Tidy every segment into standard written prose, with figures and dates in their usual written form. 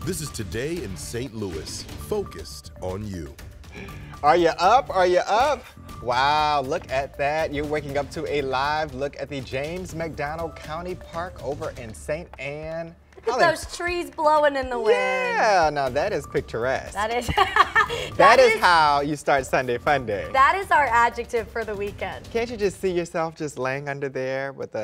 This is Today in St. Louis, focused on you. Are you up? Are you up? Wow, look at that. You're waking up to a live look at the James Monroe County Park over in St. Anne. Look at those trees blowing in the wind. Yeah, now that is picturesque. That is. that is how you start Sunday Fun Day. That is our adjective for the weekend. Can't you just see yourself just laying under there with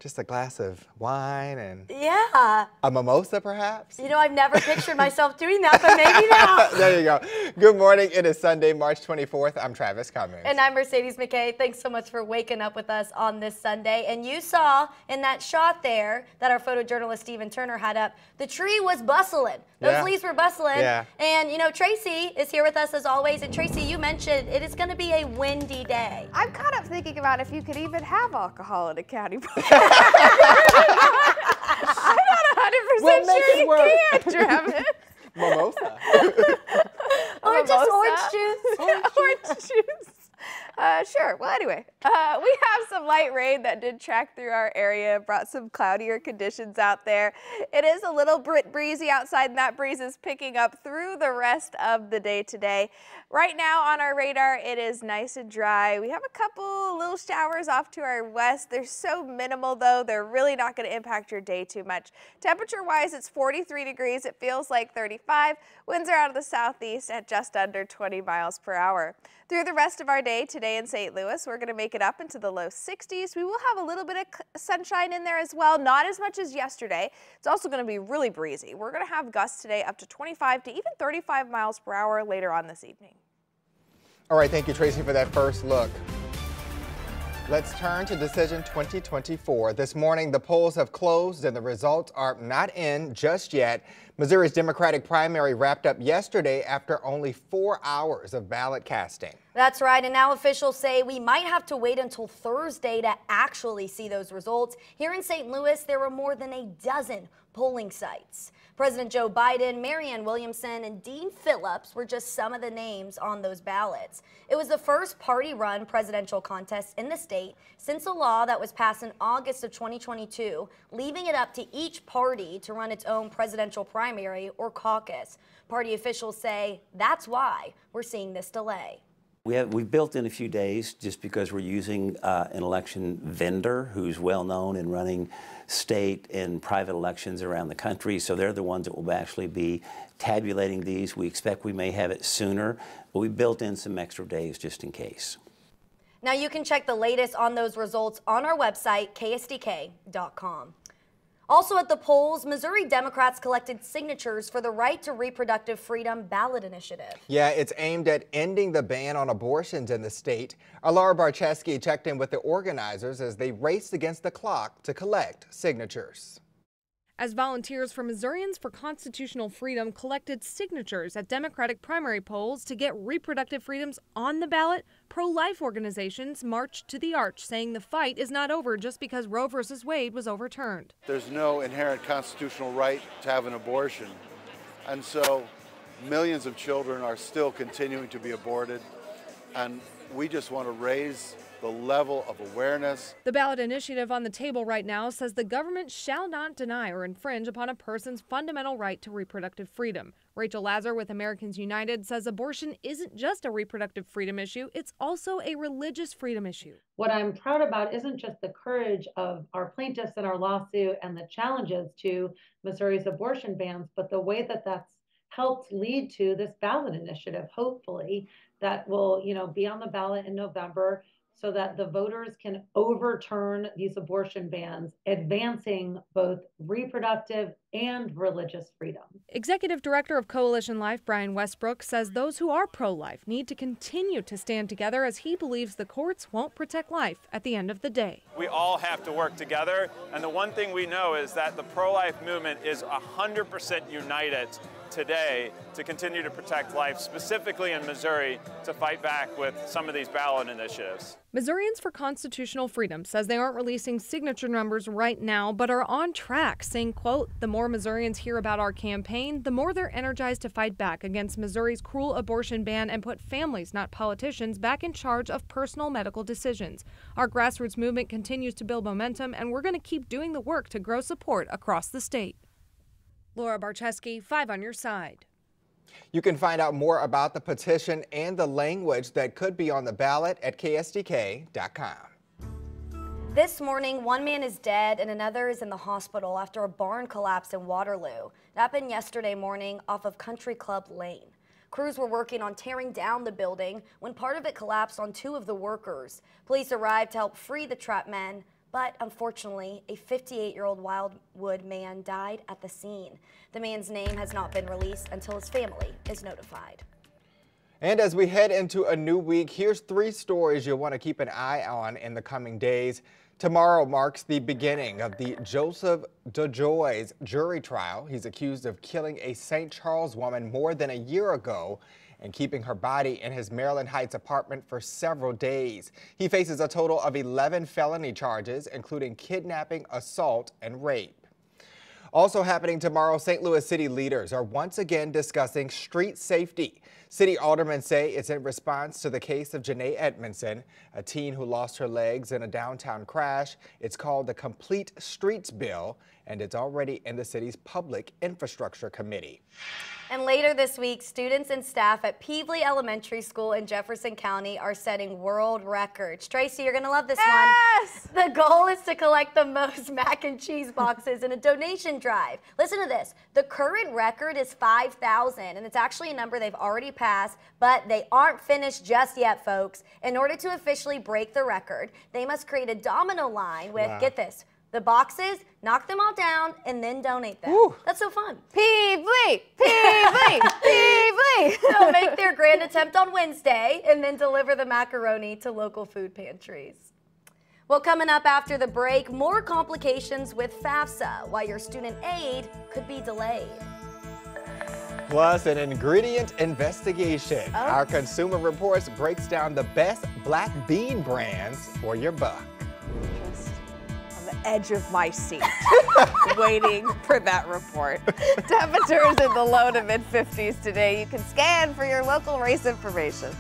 just a glass of wine and a mimosa, perhaps? You know, I've never pictured myself doing that, but maybe now. There you go. Good morning. It is Sunday, March 24th. I'm Travis Cummings. And I'm Mercedes McKay. Thanks so much for waking up with us on this Sunday. And you saw in that shot there that our photojournalist Stephen Turner had up, the tree was bustling. Those leaves were bustling. Yeah. And, you know, Tracy is here with us as always. And Tracy, you mentioned it is going to be a windy day. I'm caught up thinking about if you could even have alcohol in a county park. I'm not 100% sure you can, Travis. Mimosa. Or just orange juice. Orange juice. Sure. Well, anyway, we have some light rain that did track through our area, brought some cloudier conditions out there. It is a little bit breezy outside, and that breeze is picking up through the rest of the day today. Right now on our radar, it is nice and dry. We have a couple little showers off to our west. They're so minimal, though. They're really not going to impact your day too much. Temperature-wise, it's 43 degrees. It feels like 35. Winds are out of the southeast at just under 20 miles per hour. Through the rest of our day today in St. Louis, we're going to make it up into the low 60s. We will have a little bit of sunshine in there as well, not as much as yesterday. It's also going to be really breezy. We're going to have gusts today up to 25 to even 35 miles per hour later on this evening. All right, thank you, Tracy, for that first look. Let's turn to Decision 2024. This morning, the polls have closed and the results are not in just yet. Missouri's Democratic primary wrapped up yesterday after only 4 hours of ballot casting. That's right, and now officials say we might have to wait until Thursday to actually see those results. Here in St. Louis, there were more than a dozen polling sites. President Joe Biden, Marianne Williamson, and Dean Phillips were just some of the names on those ballots. It was the first party-run presidential contest in the state since a law that was passed in August of 2022, leaving it up to each party to run its own presidential primary or caucus. Party officials say that's why we're seeing this delay. We've built in a few days just because we're using an election vendor who's well known in running state and private elections around the country. So they're the ones that will actually be tabulating these. We expect we may have it sooner, but we built in some extra days just in case. Now you can check the latest on those results on our website, ksdk.com. Also at the polls, Missouri Democrats collected signatures for the Right to Reproductive Freedom ballot initiative. Yeah, it's aimed at ending the ban on abortions in the state. Laura Barcheski checked in with the organizers as they raced against the clock to collect signatures. As volunteers for Missourians for Constitutional Freedom collected signatures at Democratic primary polls to get reproductive freedoms on the ballot, pro-life organizations marched to the arch, saying the fight is not over just because Roe v. Wade was overturned. There's no inherent constitutional right to have an abortion, and so millions of children are still continuing to be aborted, and we just want to raise the level of awareness. The ballot initiative on the table right now says the government shall not deny or infringe upon a person's fundamental right to reproductive freedom. Rachel Lazar with Americans United says abortion isn't just a reproductive freedom issue, it's also a religious freedom issue. What I'm proud about isn't just the courage of our plaintiffs in our lawsuit and the challenges to Missouri's abortion bans, but the way that that's helped lead to this ballot initiative, hopefully, that will, be on the ballot in November, so that the voters can overturn these abortion bans, advancing both reproductive and religious freedom. Executive Director of Coalition Life, Brian Westbrook, says those who are pro-life need to continue to stand together as he believes the courts won't protect life at the end of the day. We all have to work together, and the one thing we know is that the pro-life movement is 100% united today to continue to protect life, specifically in Missouri, to fight back with some of these ballot initiatives. Missourians for Constitutional Freedom says they aren't releasing signature numbers right now, but are on track, saying, quote, the more Missourians hear about our campaign, the more they're energized to fight back against Missouri's cruel abortion ban and put families, not politicians, back in charge of personal medical decisions. Our grassroots movement continues to build momentum, and we're going to keep doing the work to grow support across the state. Laura Barcheski, 5 on your side. You can find out more about the petition and the language that could be on the ballot at ksdk.com. This morning, one man is dead and another is in the hospital after a barn collapsed in Waterloo. It happened yesterday morning off of Country Club Lane. Crews were working on tearing down the building when part of it collapsed on 2 of the workers. Police arrived to help free the trapped men, but unfortunately, a 58-year-old Wildwood man died at the scene. The man's name has not been released until his family is notified. And as we head into a new week, here's 3 stories you'll want to keep an eye on in the coming days. Tomorrow marks the beginning of the Joseph DeJoy's jury trial. He's accused of killing a St. Charles woman more than a year ago and keeping her body in his Maryland Heights apartment for several days. He faces a total of 11 felony charges, including kidnapping, assault, and rape. Also happening tomorrow, St. Louis city leaders are once again discussing street safety. City aldermen say it's in response to the case of Janae Edmondson, a teen who lost her legs in a downtown crash. It's called the Complete Streets Bill, and it's already in the city's Public Infrastructure Committee. And later this week, students and staff at Peevely Elementary School in Jefferson County are setting world records. Tracy, you're going to love this one. The goal is to collect the most mac and cheese boxes in a donation drive. Listen to this. The current record is 5,000, and it's actually a number they've already passed, but they aren't finished just yet, folks. In order to officially break the record, they must create a domino line with, get this, the boxes, knock them all down, and then donate them. Ooh. That's so fun. Peevely, Peevely, Peevely. They'll make their grand attempt on Wednesday and then deliver the macaroni to local food pantries. Well, coming up after the break, more complications with FAFSA, why your student aid could be delayed. Plus, an ingredient investigation. Our Consumer Reports breaks down the best black bean brands for your buck. Edge of my seat waiting for that report. Temperatures in the low to mid 50s today. You can scan for your local race information.